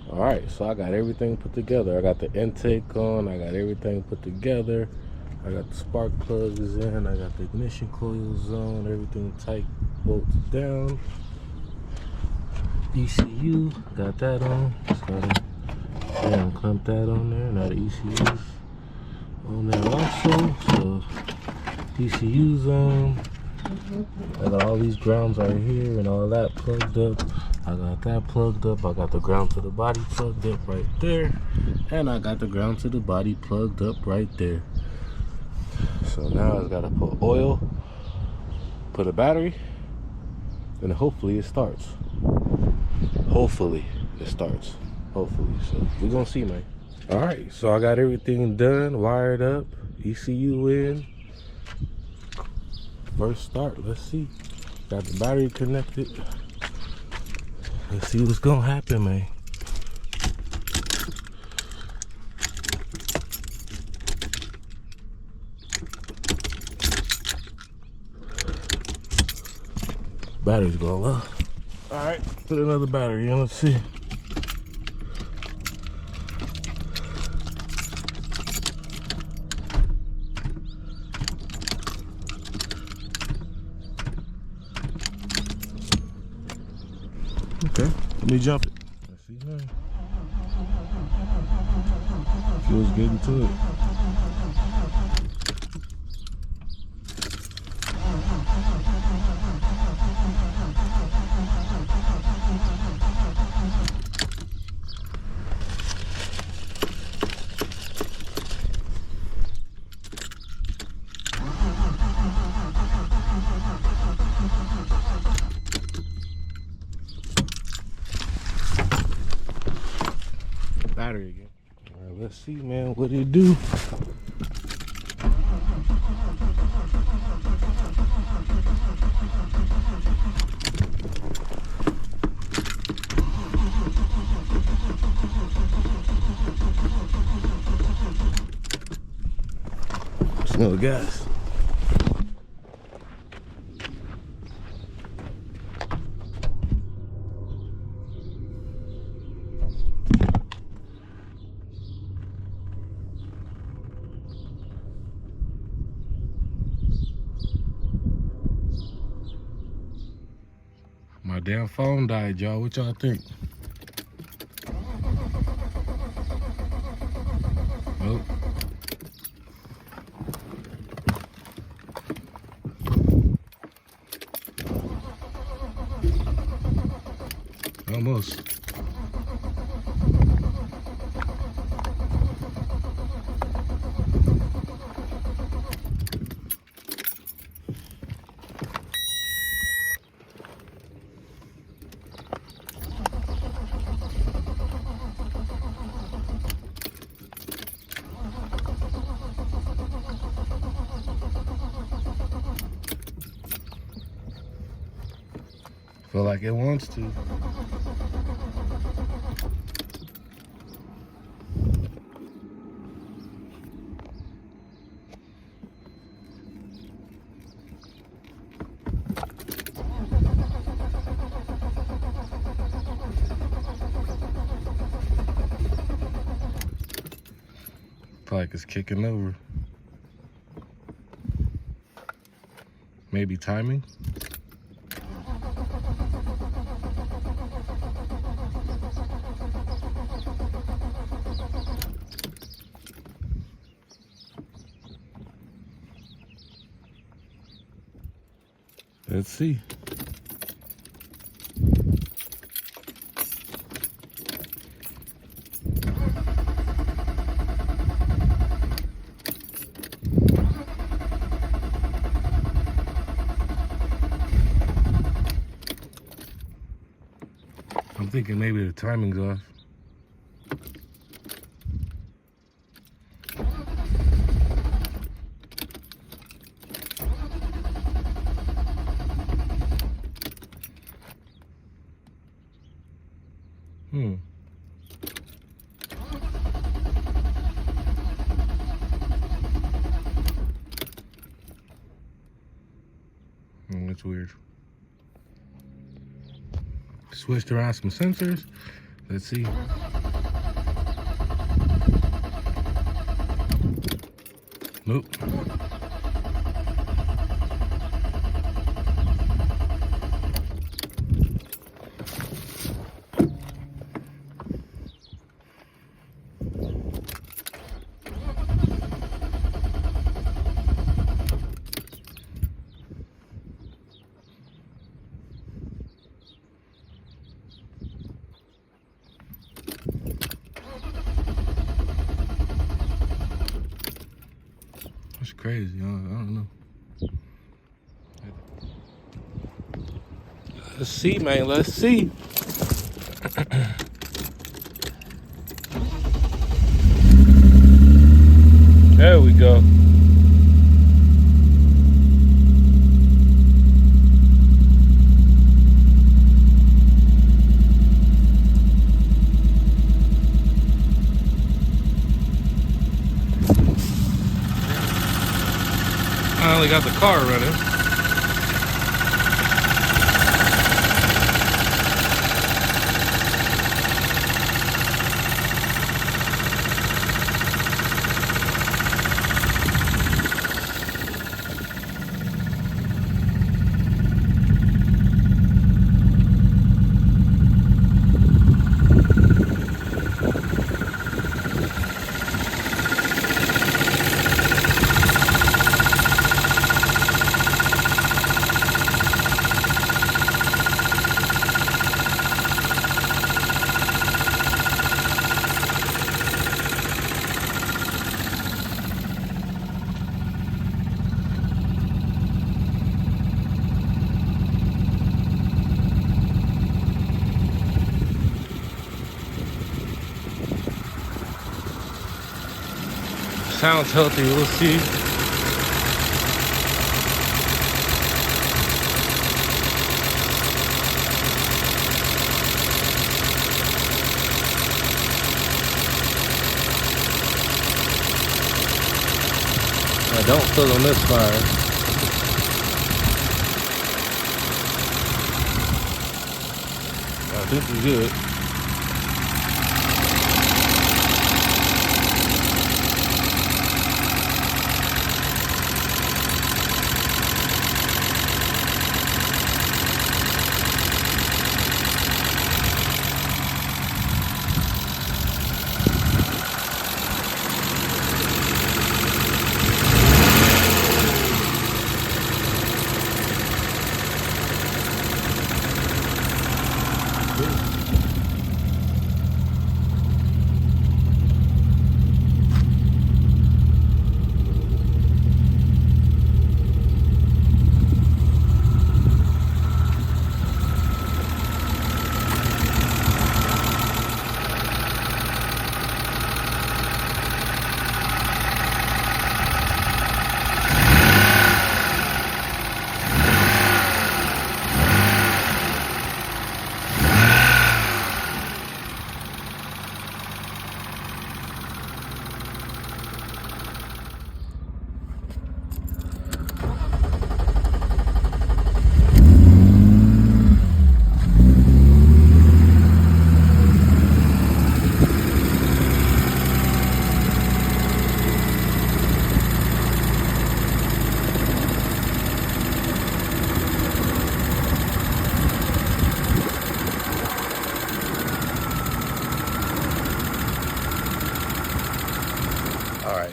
All right, so I got everything put together. I got the intake on, I got everything put together. I got the spark plugs in, I got the ignition coils on, everything tight, bolts down. ECU, got that on. Just gotta clamp that on there. Now the ECU's on there also. So ECU's on. I got all these grounds right here and all that plugged up. I got that plugged up. I got the ground to the body plugged up right there. And I got the ground to the body plugged up right there. So now I gotta put oil, put a battery, and hopefully it starts. Hopefully it starts. Hopefully. So we're gonna see, man. Alright, so I got everything done, wired up, ECU in. First start, let's see. Got the battery connected. Let's see what's gonna happen, man. Battery's going low. Alright, put another battery in, let's see. Okay, let me jump it. Let's see, man. Feels good into it. Battery again. All right, let's see, man, what it do. Smell the gas. My damn phone died, y'all. What y'all think? Nope. Almost. Feel like it wants to. Feel like it's kicking over. Maybe timing. Let's see. I'm thinking maybe the timing's off. That's weird. Switched around some sensors. Let's see. Nope. That's crazy. I don't know. Let's see, man. Let's see. There we go. I only got the car running. Sounds healthy. We'll see. Don't fill on this fire. I think we're good.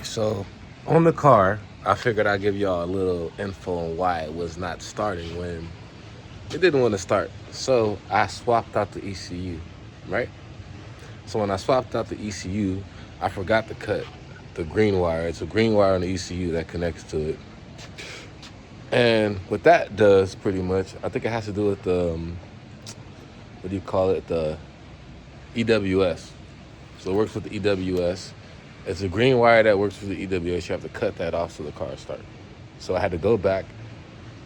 So on the car, I figured I'd give y'all a little info on why it was not starting when it didn't want to start. So I swapped out the ECU, right? So when I swapped out the ECU, I forgot to cut the green wire. It's a green wire on the ECU that connects to it. And what that does pretty much, I think it has to do with the, what do you call it? The EWS. So it works with the EWS. It's a green wire that works with the EWS. You have to cut that off so the car starts. So I had to go back,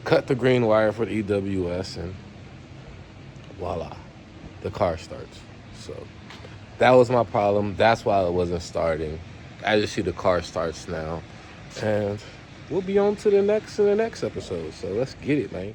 cut the green wire for the EWS, and voila, the car starts. So that was my problem. That's why it wasn't starting. As you see, the car starts now. And we'll be on to the next episode. So let's get it, man.